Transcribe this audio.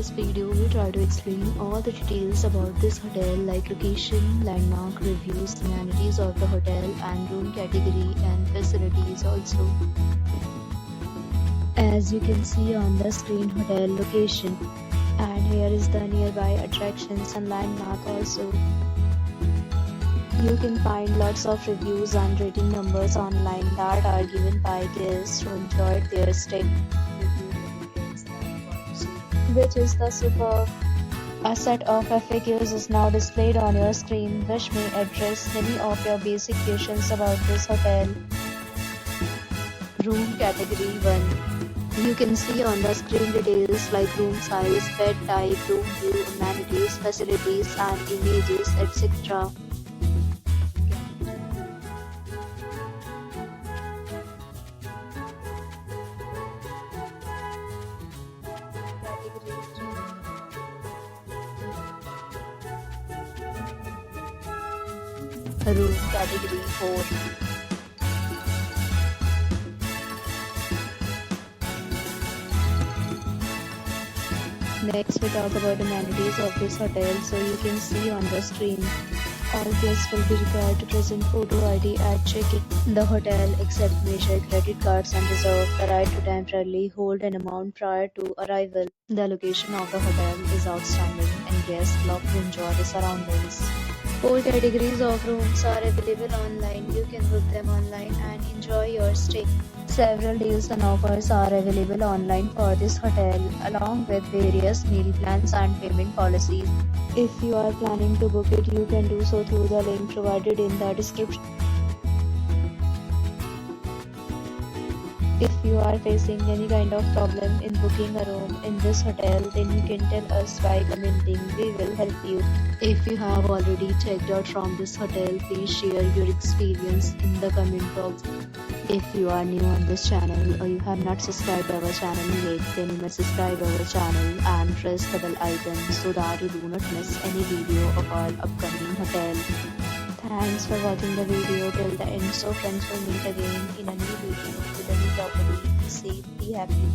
this video, we try to explain all the details about this hotel like location, landmark, reviews, amenities of the hotel and room category and facilities also. As you can see on the screen, hotel location, and here is the nearby attractions and landmark also. You can find lots of reviews and rating numbers online that are given by guests who enjoyed their stay, which is the superb. A set of FAQs is now displayed on your screen, which may address many of your basic questions about this hotel. Room category 1. You can see on the screen details like room size, bed type, room view, amenities, facilities and images, etc. Room category 4. Next we talk about amenities of this hotel. So you can see on the screen, all guests will be required to present photo ID at check-in. The hotel accepts major credit cards and reserves the right to temporarily hold an amount prior to arrival. The location of the hotel is outstanding and guests love to enjoy the surroundings. 4 categories of rooms are available online. You can book them online and enjoy your stay. Several deals and offers are available online for this hotel, along with various meal plans and payment policies. If you are planning to book it, you can do so through the link provided in the description. If you are facing any kind of problem in booking a room in this hotel, then you can tell us by commenting. We will help you. If you have already checked out from this hotel, please share your experience in the comment box. If you are new on this channel or you have not subscribed our channel yet, then you must subscribe our channel and press the bell icon so that you do not miss any video of our upcoming hotel. Thanks for watching the video till the end. So friends, will meet again in a new video with a new property. Be safe, be happy.